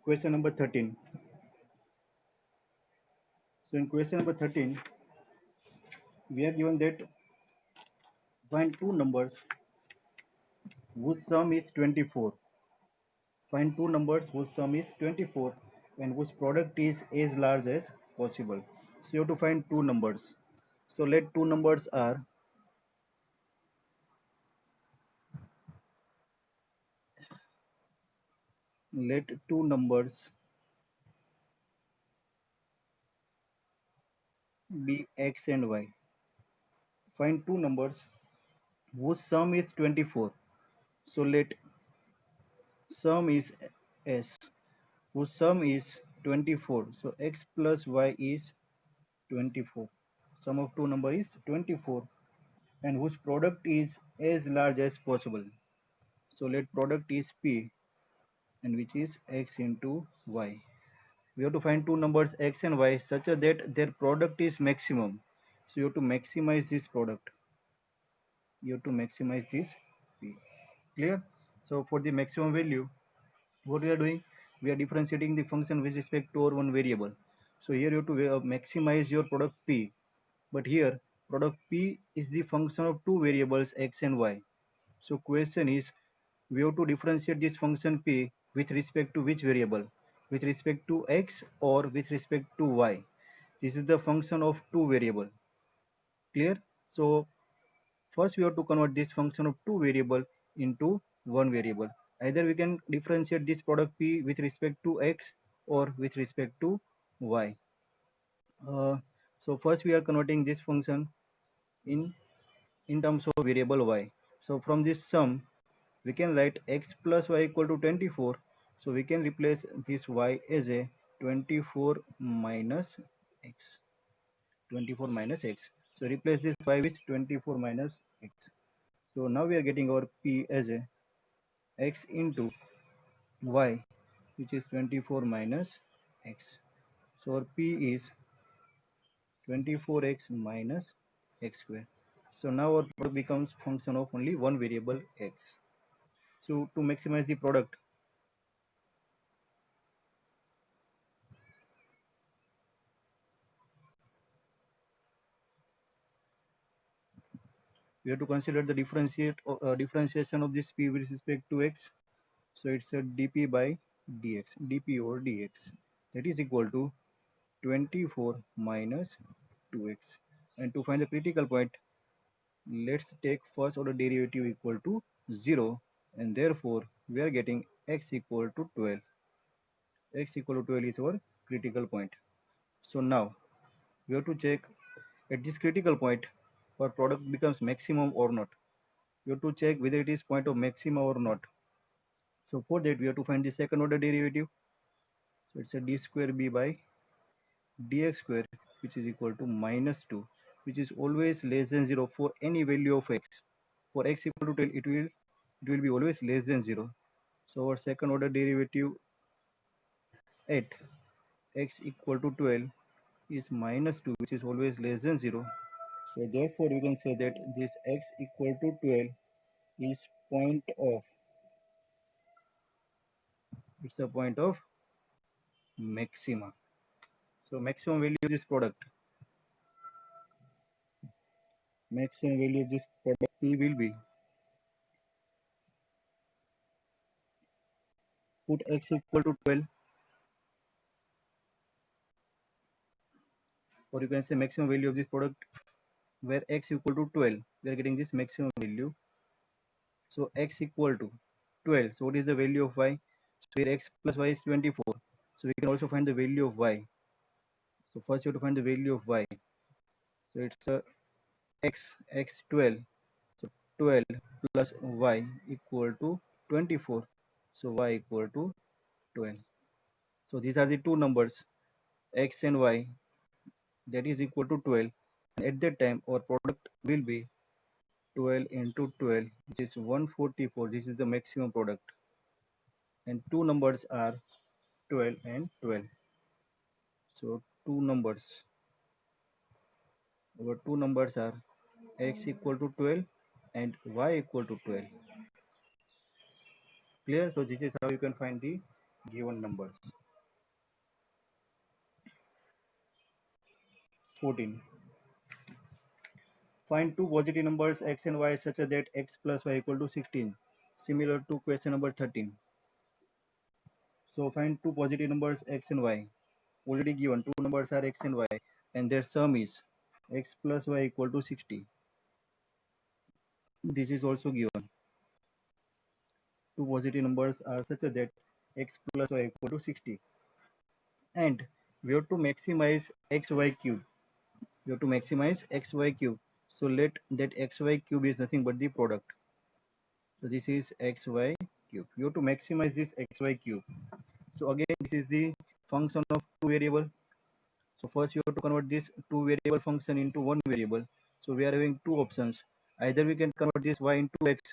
Question number 13. So in question number 13, we are given that find two numbers whose sum is 24. Find two numbers whose sum is 24 and whose product is as large as possible. So you have to find two numbers. So let two numbers are let two numbers be x and y. Find two numbers whose sum is 24. So let sum is s whose sum is 24. So x plus y is 24. Sum of two number is 24 and whose product is as large as possible. So let product is p and which is x into y. We have to find two numbers x and y such that their product is maximum. So you have to maximize this product. You have to maximize this p. Clear? So for the maximum value, what we are doing? We are differentiating the function with respect to our one variable. So here you have to maximize your product p. But here product p is the function of two variables x and y. So question is we have to differentiate this function p with respect to which variable? With respect to x or with respect to y? This is the function of two variable. Clear? So first we have to convert this function of two variable into one variable. Either we can differentiate this product p with respect to x or with respect to y. So first we are converting this function in terms of variable y. So from this sum we can write x plus y equal to 24. So we can replace this y as a 24 minus x. 24 minus x. So replace this y with 24 minus x. So now we are getting our p as a x into y, which is 24 minus x. So our p is 24x minus x square. So now our product becomes function of only one variable x. So to maximize the product, we have to consider the differentiation of this p with respect to x. So it's a dp by dx, dp over dx, that is equal to 24 minus 2x. And to find the critical point, let's take first order derivative equal to 0, and therefore we are getting x equal to 12. X equal to 12 is our critical point. So now we have to check at this critical point our product becomes maximum or not. We have to check whether it is point of maxima or not. So for that we have to find the second order derivative. So it's a d square b by dx square, which is equal to minus 2, which is always less than 0 for any value of x. For x equal to 12, it will be always less than 0. So our second order derivative at x equal to 12 is minus 2, which is always less than 0. So therefore we can say that this x equal to 12 is point of, it's a point of maxima. So maximum value of this product, maximum value of this product p will be, put x equal to 12, or you can say maximum value of this product where x equal to 12, we are getting this maximum value. So x equal to 12. So what is the value of y? So here x plus y is 24. So we can also find the value of y. So first you have to find the value of y. So it's x 12. So 12 plus y equal to 24. So y equal to 12. So these are the two numbers x and y that is equal to 12. And at that time our product will be 12 into 12, which is 144. This is the maximum product. And two numbers are 12 and 12. So our two numbers are x equal to 12 and y equal to 12. Clear? So this is how you can find the given numbers. 14. Find two positive numbers x and y such that x plus y equal to 16. Similar to question number 13. So find two positive numbers x and y. Already given two numbers are x and y and their sum is x plus y equal to 60. This is also given. Two positive numbers are such that x plus y equal to 60. And we have to maximize xy cube. We have to maximize xy cube. So let that xy cube is nothing but the product. So this is xy cube. You have to maximize this xy cube. So again, this is the function of two variable. So first you have to convert this two variable function into one variable. So we are having two options. Either we can convert this y into x,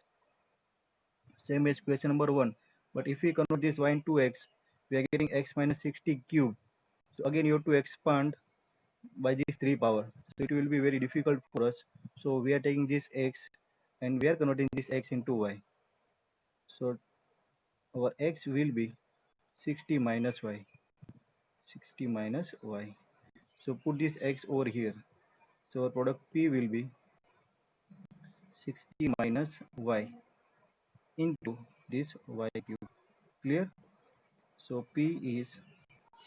same as question number 1. But if we convert this y into x, we are getting x minus 60 cube. So again you have to expand by this 3 power. So it will be very difficult for us. So we are taking this x and we are converting this x into y. So our x will be 60 minus y. 60 minus y. So put this x over here. So our product p will be 60 minus y into this y cube. Clear? So p is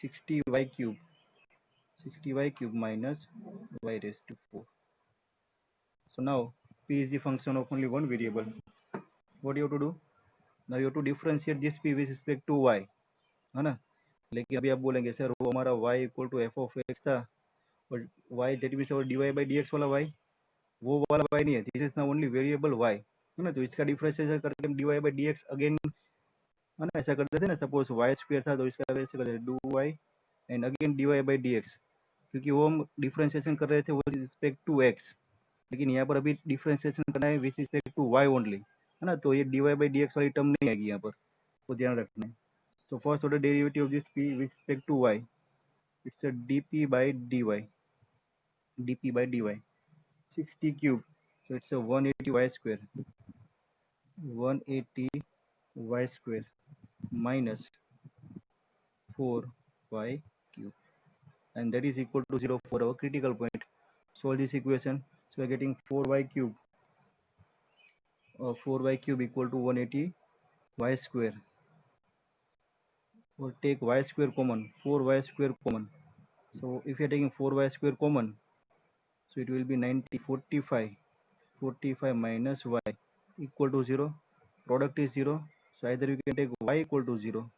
60y cube. 60y cube minus y raised to 4. So now p is the function of only one variable. What do you have to do? Now you have to differentiate this p with respect to y, है ना? लेकिन अभी आप बोलेंगे sir वो हमारा y equal to f of x था और y दैट मीन्स और d y by d x वाला y, वो वाला y नहीं है, this is only variable y, है ना? तो इसका डिफरेंशिएशन करके हम d y by d x again, है ना, ऐसा करते थे ना, सपोज वाई स्क्वायर था तो इसका वैसे करते do y and again d y by d x, क्योंकि वो हम डिफरेंशिएशन कर रहे थे वो रिस्पेक्ट टू एक्स, लेकिन यहाँ पर अभी डिफरेंशिएशन करना है with respect to y only, है ना? तो ये d y by d x वाली टर्म नहीं आएगी यहाँ पर, तो ध्यान रखना है. So first order derivative of this p with respect to y, it's a dp by dy, dp by dy, 60 cube, so it's a 180 y square, 180 y square minus 4y cube, and that is equal to 0 for our critical point. Solve this equation. So we are getting 4y cube, 4y cube equal to 180 y square, or take y square common, 4y square common. So if you are taking 4y square common, so it will be 90, 45, 45 minus y equal to 0. Product is 0. So either you can take y equal to 0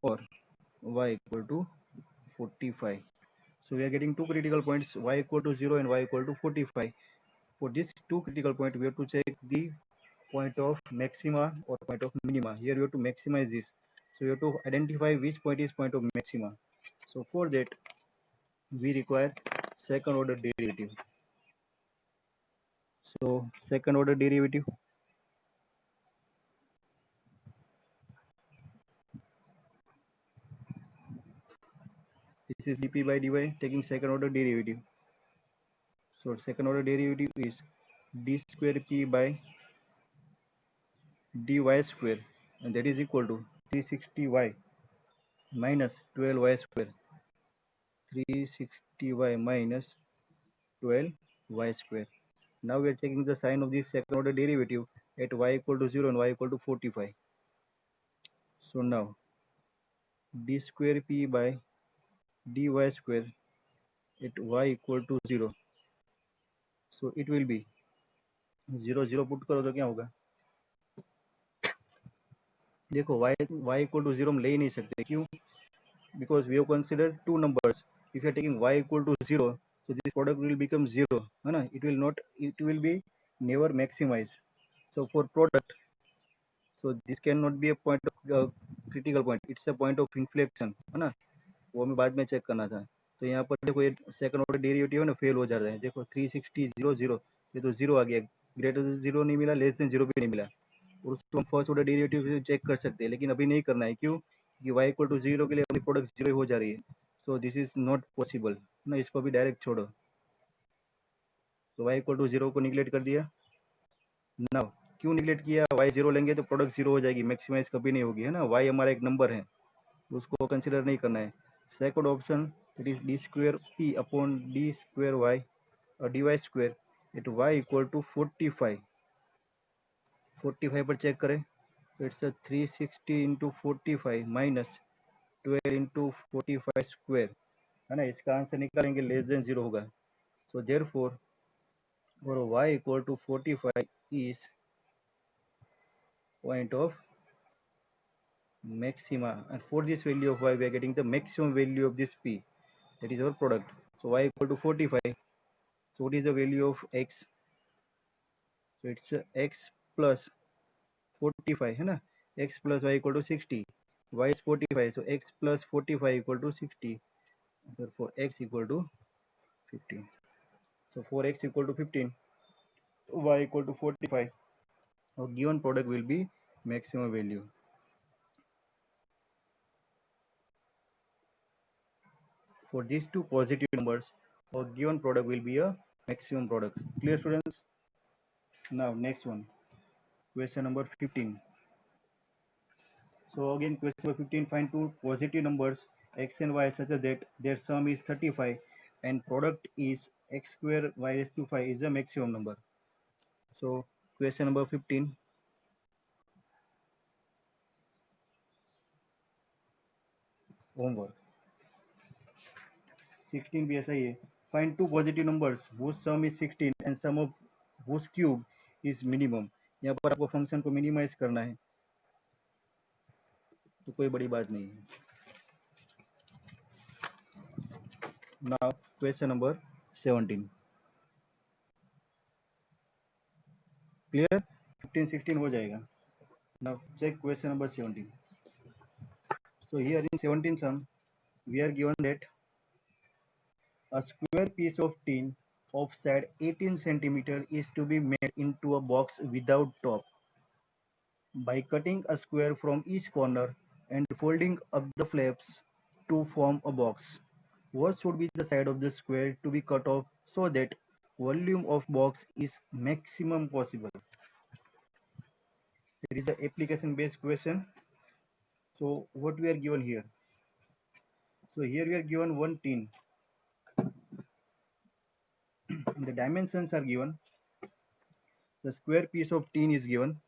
or y equal to 45. So we are getting two critical points, y equal to 0 and y equal to 45. For this two critical point, we have to check the point of maxima or point of minima. Here we have to maximize this. So we have to identify which point is point of maxima. So for that, we require second order derivative. So second order derivative, this is dp by dy, taking second order derivative. So second order derivative is d square p by dy square, and that is equal to 360y minus 12y square, 360y minus 12y square. Now we are checking the sign of this second order derivative at y equal to 0 and y equal to 45. So now d square p by dy square at y equal to 0. So it will be 0 0 put करो तो क्या होगा? देखो y equal to 0 हम ले ही नहीं सकते, क्यों? Because we have considered two numbers. If you are taking y equal to 0, so this product will become 0, है ना? It will be never maximized. So for product, so this cannot be a point of critical point. It's a point of inflection, है ना? वो हमें बाद में check करना था. तो यहाँ पर देखो ये सेकंड ऑर्डर डेरिवेटिव है ना, फेल हो जाता है. देखो 360 0 0, ये तो 0 आ गया, ग्रेटर देन 0 नहीं मिला, लेस देन 0 भी नहीं मिला, और उसको हम फर्स्ट ऑर्डर डेरिवेटिव से चेक कर सकते हैं, लेकिन अभी नहीं करना है. क्यों? कि y इक्वल टू 0 के लिए अपनी प्रोडक्ट 0 हो जा रही है. So this is not possible ना, इसको भी डायरेक्ट छोड़ो. तो y इक्वल टू 0 को निगलेक्ट कर दिया. नाउ क्यों निगलेक्ट किया? y 0 लेंगे तो प्रोडक्ट 0 हो जाएगी, मैक्सिमाइज कभी नहीं होगी, है ना? y हमारा एक नंबर है, उसको कंसिडर नहीं करना है. Second option that is d square p upon d square y or dy square at y equal to 45. 45 पर चेक करें तो it's 360 into 45 minus 12 into 45 square है ना, इसका आंसर निकालेंगे लेस देन जीरो होगा. So therefore y equal to 45 is point of maxima, and for this value of y we are getting the maximum value of this p, that is our product. So y equal to 45. So what is the value of x? So it's x plus 45 है ना, x plus y equal to 60, y is 45, so x plus 45 equal to 60. So for x equal to 15. So for x equal to 15, y equal to 45, our given product will be maximum value. For these two positive numbers, our given product will be a maximum product. Clear, students? Now next one, question number 15. So again, question number 15, find two positive numbers x and y such that their sum is 35 and product is x square y raised to 5 is a maximum number. So question number 15, homework. 16 भी ऐसा ही है. Find two positive numbers whose sum is 16 and sum of whose cube is minimum. यहाँ पर आपको function को minimise करना है, तो कोई बड़ी बात नहीं है. Now question number 17. Clear? 15 16 हो जाएगा. Now check question number 17. So here in 17 sum we are given that a square piece of tin of side 18 centimeter is to be made into a box without top by cutting a square from each corner and folding up the flaps to form a box. What should be the side of the square to be cut off so that volume of box is maximum possible? It is the application based question. So what we are given here? So here we are given one tin. The dimensions are given. The square piece of tin is given.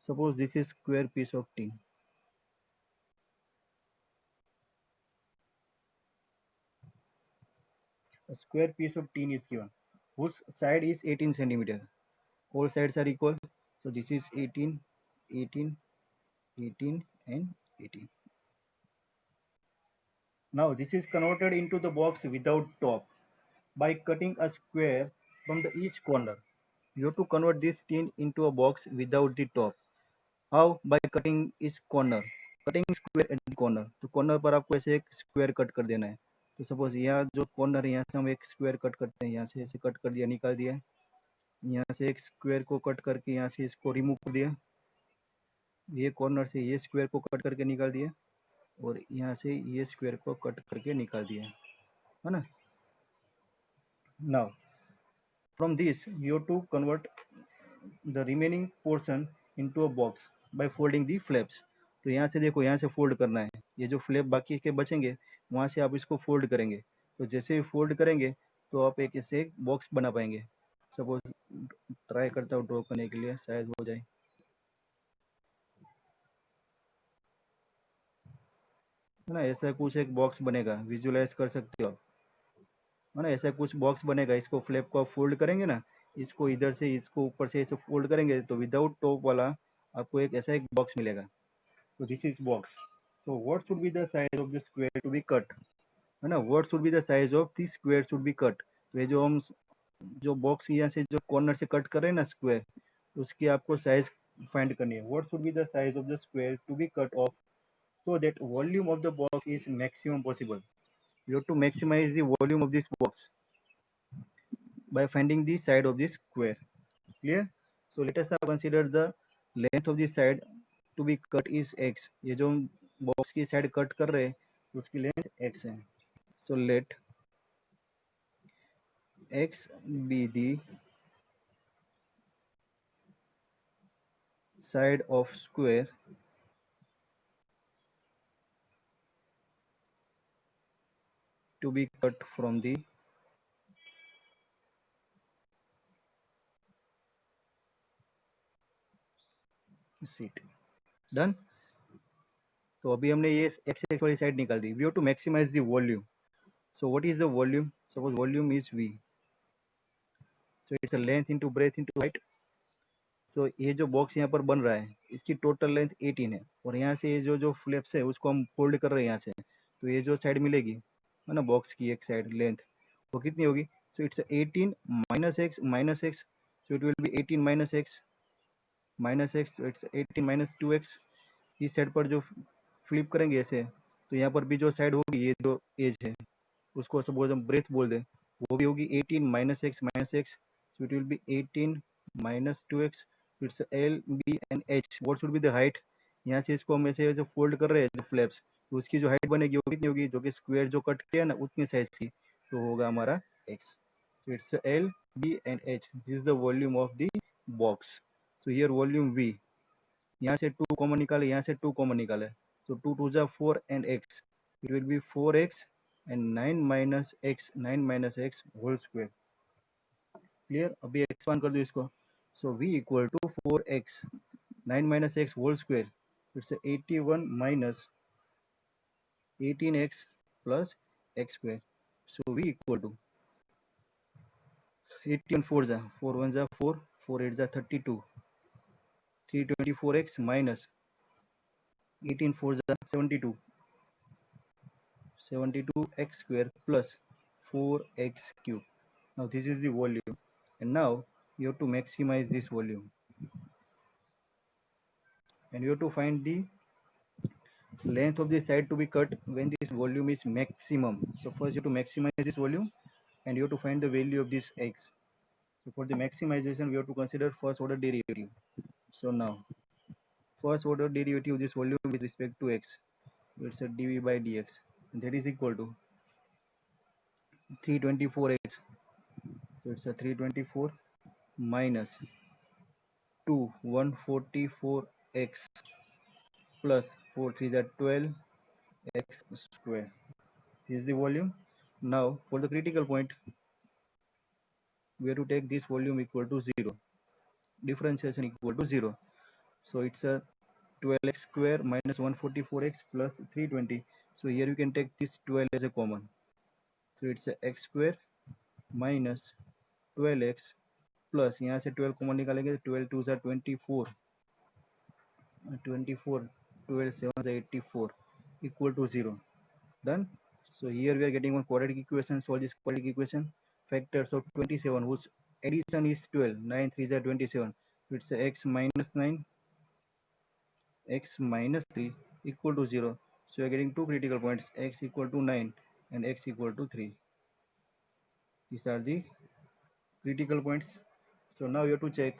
Suppose this is square piece of tin. A square piece of tin is given whose side is 18 centimeter. All sides are equal. So this is 18, 18, 18 and 18. Now this is converted into the box without top by cutting a square from the each corner. You have to convert this tin into a box without the top. How? By cutting each corner. Cutting square at the corner. तो corner पर आपको ऐसे एक square cut कर देना है. तो suppose यहाँ जो corner है यहाँ से हम एक square cut करते हैं, यहाँ से ऐसे cut कर दिया, निकाल दिया. यहाँ से एक square को cut करके यहाँ से इसको remove कर दिया. ये corner से ये square को cut करके निकाल दिया और यहाँ से ये square को cut करके निकाल दिया, है ना. Now from this you have to convert the remaining portion into a box by folding the flaps. तो यहाँ से देखो, यहाँ से फोल्ड करना है. ये जो फ्लैप बाकी के बचेंगे वहां से आप इसको फोल्ड करेंगे. तो जैसे ही फोल्ड करेंगे तो आप एक इसे एक बॉक्स बना पाएंगे. सपोज ट्राई करता हूँ ड्रॉ करने के लिए, शायद हो जाए, है ना. ऐसा कुछ एक बॉक्स बनेगा, विजुअलाइज कर सकते हो आप, है ना. ऐसा कुछ बॉक्स बनेगा. इसको फ्लैप को आप फोल्ड करेंगे ना, इसको इधर से इसको ऊपर से ऐसे फोल्ड करेंगे तो विदाउट टॉप वाला आपको एक ऐसा एक बॉक्स मिलेगा. So this is box. So what should be the size of the square to be cut? है ना. What should be the size of the square should be cut? तो ये जो हम जो बॉक्स यहाँ से जो कॉर्नर से कट कर रहे हैं ना स्क्वायर, उसकी आपको साइज फाइंड करनी है. What should be the size of the square to be cut off so that volume of the box is maximum possible? You have to maximize the volume of this box by finding the side of this square. Clear? So let us now consider the length of the side to be cut is x. ये जो box की side cut कर रहे हैं उसकी length x है. So let x be the side of square to be cut from the sheet. Done. तो अभी हमने ये एक्स एक्स वाली साइड निकाल दी. We have to maximize the volume. So what is the volume? Suppose volume is V. So it's a length into breadth into height. So ये जो box यहाँ पर बन रहा है इसकी टोटल लेंथ 18 है और यहाँ से ये जो जो फ्लैप्स है उसको हम फोल्ड कर रहे हैं यहाँ से, तो ये जो साइड मिलेगी है ना बॉक्स की एक साइड लेंथ वो कितनी होगी? So it's 18 minus x, so it will be 18 minus x, so it's 18 minus 2x. इस साइड पर जो फ्लिप करेंगे ऐसे तो यहाँ पर भी जो साइड होगी ये जो एज है उसको सपोज हम ब्रेथ बोल दें, वो भी होगी 18 minus x, so it will be 18 minus 2x. It's L, B and H. What should be the height? यहाँ से इसको हम ऐसे जो फोल्ड कर रहे हैं जो फ्लैप्स, तो उसकी जो हाइट बनेगी वो कितनी होगी? जो कि स्क्वायर जो कट किया ना उतनी साइज की, तो होगा हमारा x. So it's L, B and H. This is the volume of the box. So here volume V. यहाँ से 2 कॉमन निकाले, यहाँ से 2 कॉमन निकाले, so 2 2 जा 4 and x. It will be 4x and 9 minus x whole square. Clear? अभी expand कर दो इसको. So v equal to 4x 9 minus x whole square, it's 81 minus 18x plus x square. So v equal to 81 4 जा 4 1 जा 4 4 8 जा 32 324x minus 18 4 जा 72 72x square plus 4x cube. Now this is the volume, and now you have to maximize this volume and you have to find the length of the side to be cut when this volume is maximum. So first you have to maximize this volume and you have to find the value of this x. So for the maximization we have to consider first order derivative. So now first order derivative of this volume with respect to x, it's a dv by dx, and that is equal to 324x. So it's a 324 minus 2 144x plus 4 3 is 12 x square. This is the volume. Now for the critical point we have to take this volume equal to 0, differentiation equal to 0. So it's a 12x square minus 144x plus 320. So here you can take this 12 as a common. So it's a x square minus 12x plus यहाँ से 12 common निकालेंगे, 12 2 are 24 24 12 7 are 84 equal to 0. Done. So here we are getting one quadratic equation. Solve this quadratic equation. Factors of 27 whose addition is 12. 9 3 are 27. So it's x minus 9 x minus 3 equal to 0. So we are getting two critical points, x equal to 9 and x equal to 3. These are the critical points. So now you have to check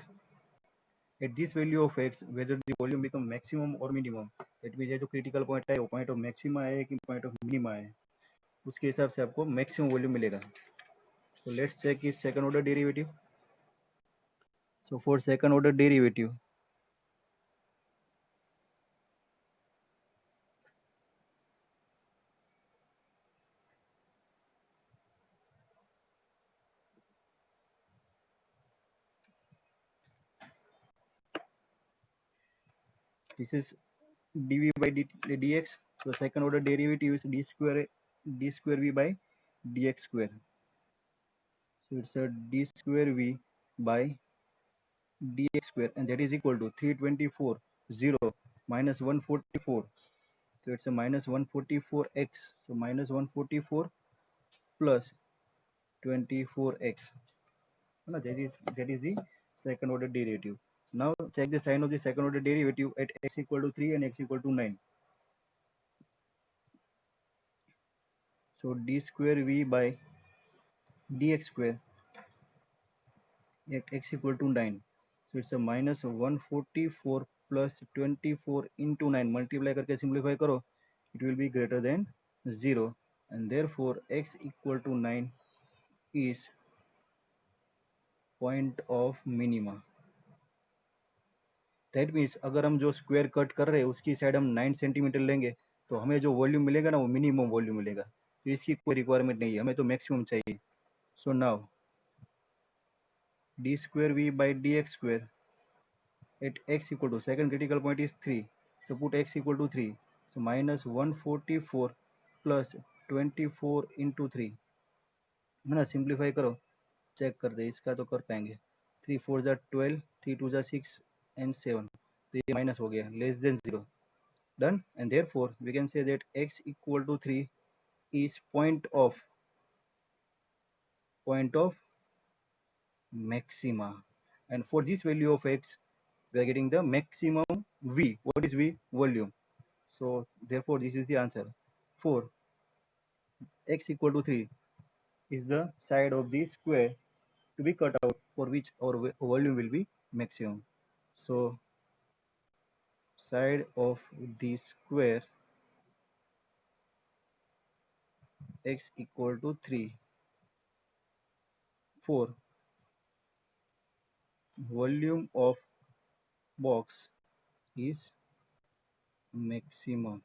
at this value of x whether the volume become maximum or minimum. That means जो critical point है वो point of maxima है कि point of minima है, उसके हिसाब से आपको maximum volume मिलेगा. So let's check its second order derivative. So for second order derivative, this is dv by dx. So second order derivative is d square v by dx square. So it's a d square v by dx square, and that is equal to 324 0 minus 144. So it's a minus 144x. So minus 144 plus 24x. No, that is the second order derivative. Now check the sign of the second order derivative at x equal to 3 and x equal to 9. So d square v by dx square at x equal to 9. So it's a minus 144 plus 24 into 9. Multiply करके simplify करो, it will be greater than 0, and therefore x equal to 9 is point of minima. That means अगर हम जो square cut कर रहे हैं उसकी side हम 9 सेंटीमीटर लेंगे तो हमें जो वॉल्यूम मिलेगा ना वो मिनिमम वॉल्यूम मिलेगा, तो इसकी कोई रिक्वायरमेंट नहीं है, हमें तो मैक्सिमम चाहिए. So now d square v by dx square at x equal to, second critical point is 3, so put x equal to 3, so minus 144 plus 24 into 3, है ना. सिंप्लीफाई करो, चेक कर दे, इसका तो कर पाएंगे. 3 4 = 12, 3 2 = 6 and 7, तो ये माइनस हो गया, less than 0. Done, and therefore we can say that x equal to 3 is point of maxima, and for this value of x we are getting the maximum v. What is v? Volume. So therefore this is the answer. For x equal to 3 is the side of the square to be cut out for which our volume will be maximum. So side of the square x equal to 3 for volume of box is maximum.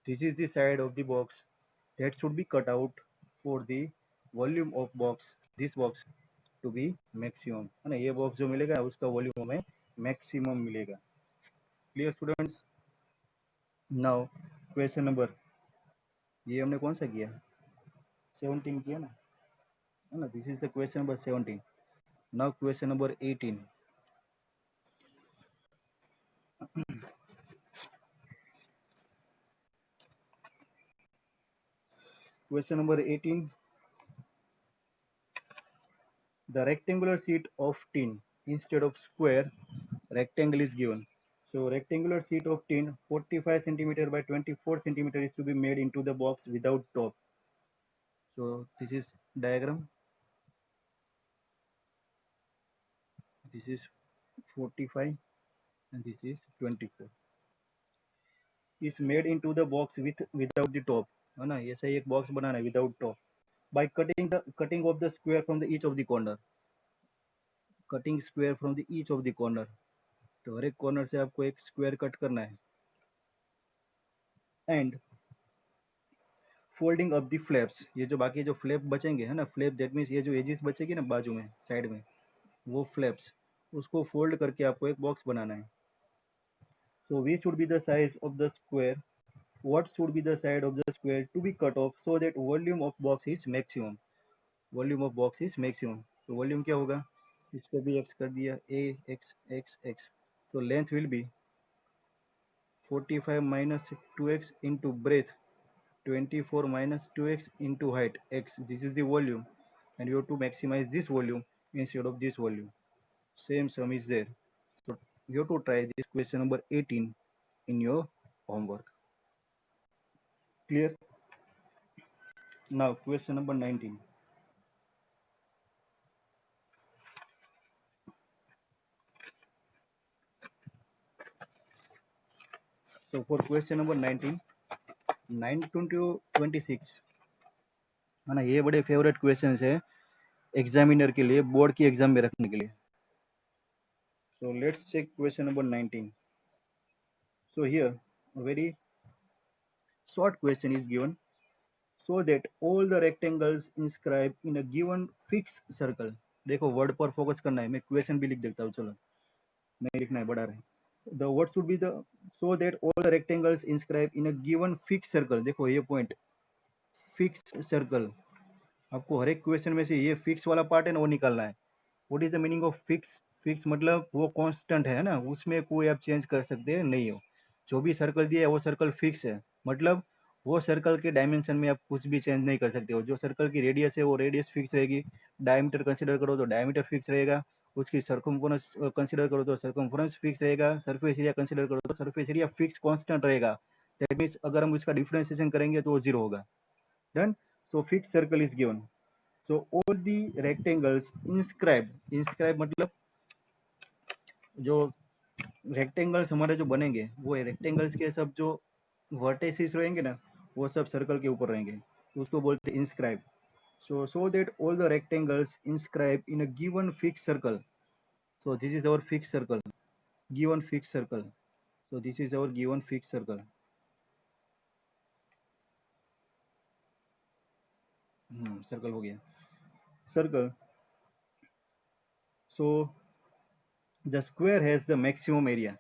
This is the side of the box that should be cut out for the volume of box, this box to be maximum, है ना. ये box जो मिलेगा उसका volume हमें maximum मिलेगा. Clear students. Now question number, ये हमने कौन सा किया, 17 किया ना, है ना. This is the question number 17. Now question number 18. Question number 18. The rectangular sheet of tin instead of square rectangle is given. So rectangular sheet of tin 45 centimeter by 24 centimeter is to be made into the box without top. So this is diagram. This is 45 and this is 24. Is made into the box without the top. है ना, ऐसा ही एक box बनाना है without top. By cutting off the square from the each of the corner. Cutting square from the each of the corner. तो हर एक corner से आपको एक स्क्वायर कट करना है. And folding up the flaps, ये जो बाकी जो फ्लैप बचेंगे, है ना, फ्लैप दैट मीन्स ये जो एजिस बचेगी ना बाजू में साइड में, वो फ्लैप्स उसको फोल्ड करके आपको एक बॉक्स बनाना है. So we should be the size of the square, what should be the side of the square to be cut off so that volume of box is maximum. Volume of box is maximum. तो volume क्या होगा, इस पे भी x कर दिया, a x x x. So length will be 45 minus 2x into breadth 24 minus 2x into height x. This is the volume, and you have to maximize this volume instead of this volume. Same sum is there. So you have to try this question number 18 in your homework. Clear? Now question number 19. So for question number 19, 9 to 26, है ना, ये बड़े favourite question है examiner के लिए, board की exam में रखने के लिए. So let's check question number 19. So here a very short question is given. So that all the rectangles inscribed in a given fixed circle. देखो वर्ड पर फोकस करना है, मैं क्वेश्चन भी लिख देता हूँ, चलो नहीं लिखना है, बढ़ा रहे. The what should be the, so that all the rectangles inscribed in a given fixed circle. देखो ये पॉइंट फिक्स सर्कल, आपको हर एक क्वेश्चन में से ये फिक्स वाला पार्ट है ना वो निकालना है. What is the meaning of fix? Fix मतलब वो कांस्टेंट है ना, उसमें कोई आप चेंज कर सकते हैं नहीं हो. जो भी सर्कल दिया है वो सर्कल फिक्स है, मतलब वो सर्कल के डायमेंशन में आप कुछ भी चेंज नहीं कर सकते हो. जो सर्कल की रेडियस है वो रेडियस फिक्स रहेगी, डायमीटर कंसीडर करो तो डायमीटर फिक्स रहेगा, उसकी सर्कमफरेंस कंसीडर करो तो सर्कमफरेंस फिक्स रहेगा, सरफेस एरिया कंसीडर करो तो सरफेस एरिया फिक्स कांस्टेंट रहेगा. दैट मीन्स अगर हम उसका डिफरेंशिएशन करेंगे तो वो जीरो होगा. Done. So fix circle is given. So all the rectangles inscribed मतलब जो रेक्टेंगल्स हमारे जो बनेंगे वो रेक्टेंगल्स के सब जो वर्टेसिस रहेंगे ना वो सब सर्कल के ऊपर रहेंगे, तो उसको बोलते हैं inscribe. So that all the rectangles inscribed in a given fixed circle. So this is our fixed circle. given fixed circle. So this is our given fixed circle. Circle हो गया circle. So the square has the maximum area.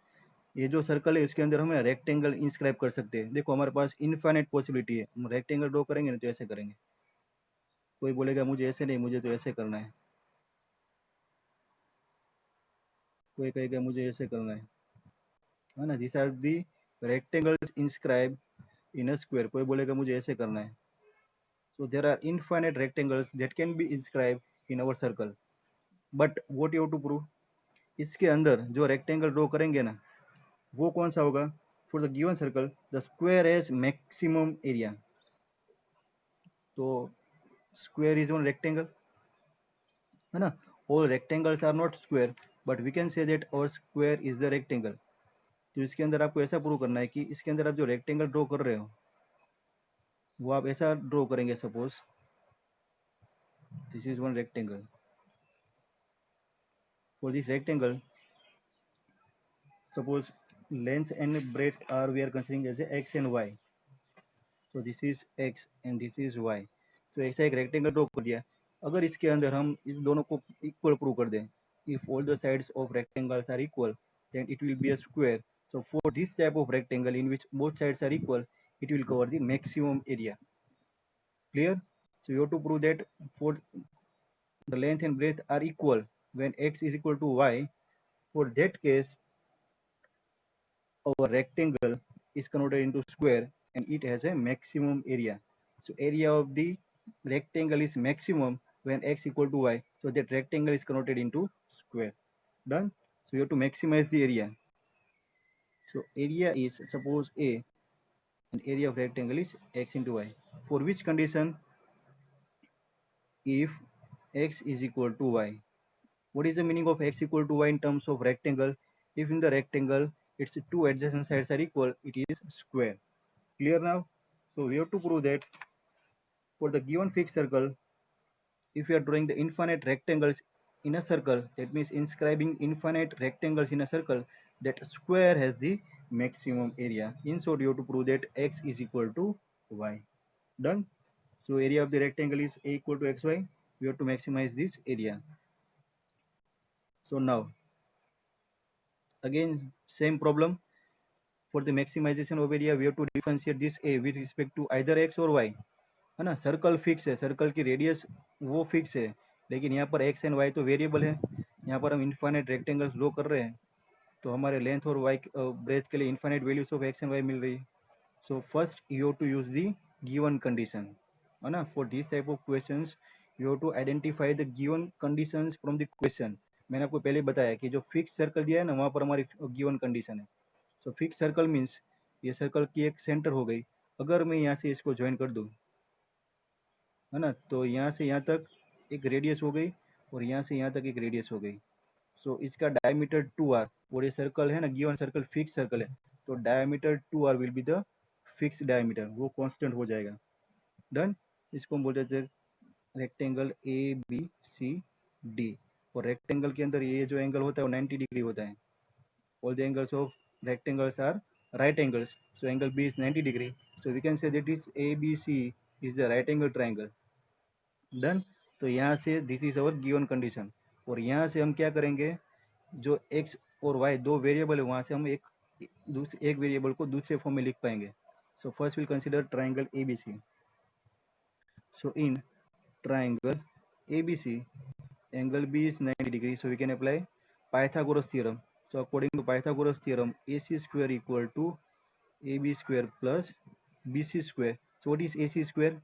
ये जो circle है इसके अंदर हम rectangle inscribe कर सकते हैं. देखो हमारे पास इनफाइनाइट पॉसिबिलिटी है. हम रेक्टेंगल ड्रॉ करेंगे ना तो ऐसे करेंगे. कोई बोलेगा मुझे ऐसे नहीं, मुझे तो ऐसे करना है. कोई कहेगा मुझे ऐसे करना है ना. This are the rectangles inscribe in a square. कोई बोलेगा मुझे ऐसे करना है. So there are infinite rectangles that can be inscribe in our circle. But what you have to prove, इसके अंदर जो रेक्टेंगल ड्रॉ करेंगे ना वो कौन सा होगा. For the given circle the square has maximum area. तो स्क्वायर इज वन रेक्टेंगल है ना. All rectangles are not square but we can say that our square is the rectangle. तो इसके अंदर आपको ऐसा प्रूव करना है कि इसके अंदर आप जो रेक्टेंगल ड्रॉ कर रहे हो वो आप ऐसा ड्रॉ करेंगे. Suppose this is one rectangle. For this rectangle suppose length and breadth are we are considering as a x and y. So this is x and this is y. So ऐसा एक rectangle draw कर दिया. अगर इसके अंदर हम इस दोनों को इक्वल प्रूव कर दें, if all the sides of rectangles are equal then it will be a square. So for this type of rectangle in which both sides are equal, it will cover the maximum area. Clear? So you have to prove that for the length and breadth are equal when x is equal to y. For that case our rectangle is converted into square and it has a maximum area. So area of the rectangle is maximum when x equal to y. So that rectangle is converted into square. Done. So you have to maximize the area. So area is suppose A and area of rectangle is x into y. For which condition? If x is equal to y. What is the meaning of x equal to y in terms of rectangle? If in the rectangle its two adjacent sides are equal, it is square. Clear now? So we have to prove that for the given fixed circle, if we are drawing the infinite rectangles in a circle, that means inscribing infinite rectangles in a circle, that square has the maximum area. In short, you have to prove that x is equal to y. Done? So area of the rectangle is a equal to xy. We have to maximize this area. So now, again, same problem. For the maximization of area, we have to differentiate this a with respect to either x or y. है ना. Circle fix है, circle की radius वो fix है, लेकिन यहाँ पर x and Y तो वेरिएबल है. यहाँ पर हम इन्फाइनाइट रेक्टेंगल ड्रॉ कर रहे हैं तो हमारे लेंथ और वाई ब्रेथ के लिए infinite values of x and y मिल रही है. So first you have to use the given condition है ना. For this type of questions you have to identify the given conditions from the question. मैंने आपको पहले बताया कि जो फिक्स सर्कल दिया है ना वहाँ पर हमारी गिवन कंडीशन है. सो फिक्स सर्कल मीन्स ये सर्कल की एक सेंटर हो गई. अगर मैं यहाँ से इसको ज्वाइन कर दूँ है ना, तो यहाँ से यहाँ तक एक रेडियस हो गई और यहाँ से यहाँ तक एक रेडियस हो गई. सो इसका डायमीटर 2r और ये सर्कल है ना, गिवन सर्कल फिक्स सर्कल है तो diameter 2r will be the fix diameter, वो कांस्टेंट हो जाएगा. डन. इसको हम बोलते हैं rectangle A B C D. और रेक्टेंगल के अंदर ये जो एंगल होता है वो 90 डिग्री होता है. All the angles of rectangles are right angles, so angle b is 90 degree, so we can say that is abc is the right angle triangle. Done. तो यहाँ से this is our given condition. और यहाँ से हम क्या करेंगे, जो x और y दो वेरिएबल है वहाँ से हम एक वेरिएबल को दूसरे फॉर्म में लिख पाएंगे. So first will consider triangle ABC. So in triangle ABC angle B is 90 degree, so we can apply Pythagoras theorem. So according to Pythagoras theorem, AC square equal to AB square plus BC square. So what is AC square?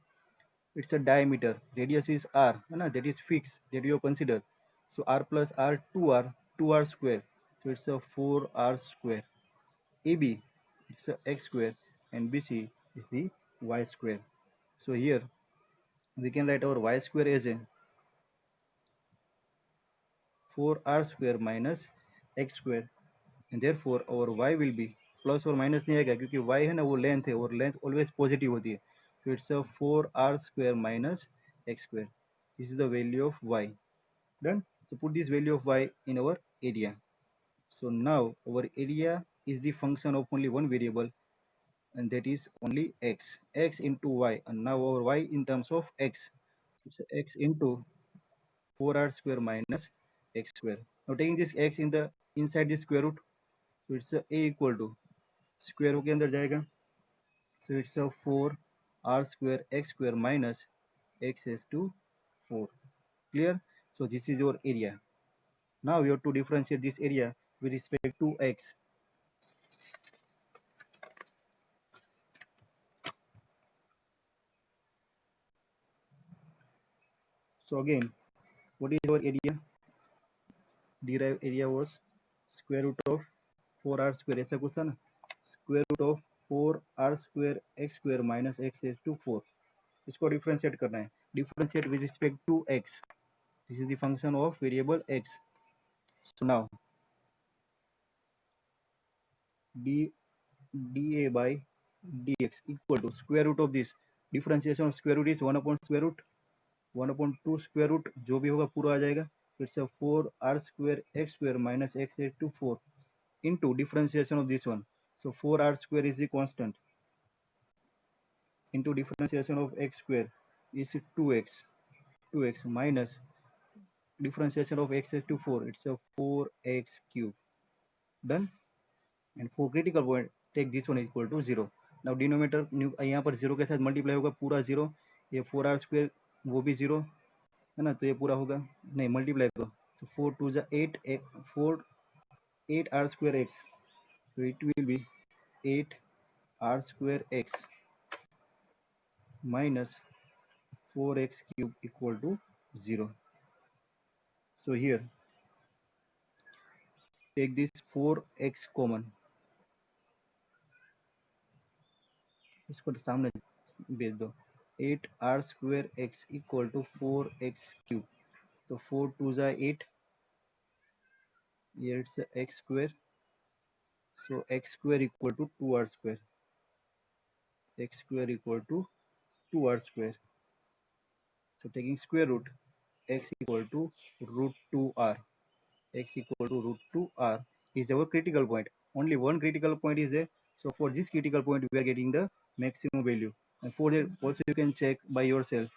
It's a diameter, radius is r है ना, that is fixed, that you consider. So r plus r 2r square, so it's a 4r square. AB it's a x square and BC is the y square. So here we can write our y square as a 4r square minus x square and therefore our y will be plus और minus नहीं आएगा क्योंकि y है ना वो length है और length always positive होती है. So it's a 4r square minus x square. This is the value of y. Done. So put this value of y in our area. So now our area is the function of only one variable, and that is only x. X into y, and now our y in terms of x. So x into 4r square minus x square. Now taking this x in the inside the square root, so it's a equal to square root के अंदर जाएगा. So it's a 4r square x square minus x is to 4. Clear? So this is your area. Now we have to differentiate this area with respect to x. So again, what is our area? Derived area was square root of 4r square. ऐसा कुछ था ना? Square root of 4r square x square minus x is to 4. इसको differentiate करना है. Differentiate with respect to x. This is the function of variable x. So now dA by dx equal to square root of this. Differentiation of square root is 1 upon square root. 1 upon 2 square root जो भी होगा पूरा आ जाएगा. It's a 4r square x square minus x is to 4 into differentiation of this one. So 4r square is the constant into differentiation of x square is 2x. 2x minus differentiation of x is to 4. It's a 4x cube. Done. And for critical point take this one equal to 0. Now denominator यहाँ पर 0 के साथ multiply होगा पूरा 0. ये 4r square वो भी 0 है ना, तो ये पूरा होगा नहीं मल्टीप्लाई करो तो 4 2 जा 8 4 8r square x. So it will be 8r square x minus 4x cube equal to 0. So here take this 4x common, इसको तो सामने भेज दो. 8r square x equal to 4x cube. So 4 2 जा 8. Here it's x square. So x square equal to 2r square. X square equal to 2r square. So taking square root, x equal to root 2r. X equal to root 2r is our critical point. Only one critical point is there. So for this critical point, we are getting the maximum value. And for that, also you can check by yourself.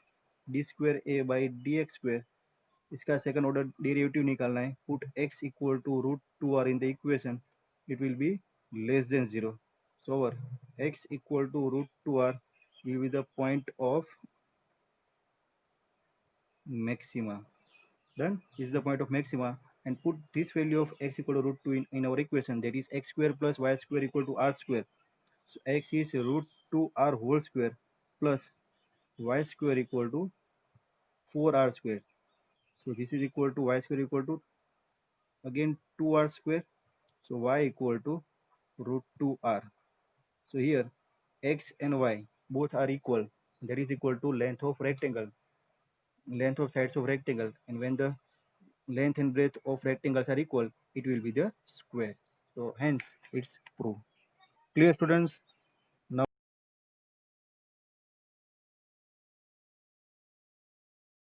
D square a by dx square. इसका second order derivative निकालना है. Put x equal to root 2r in the equation. It will be less than 0. So our x equal to root 2r will be the point of maxima. Done. This is the point of maxima, and put this value of x equal to root 2 in our equation, that is x square plus y square equal to r square. So x is root 2r whole square plus y square equal to 4r square. So this is equal to y square equal to again 2r square. So y equal to root 2r. So here x and y both are equal. That is equal to length of rectangle, length of sides of rectangle, and when the length and breadth of rectangles are equal, it will be the square. So hence it's proved. Clear, students?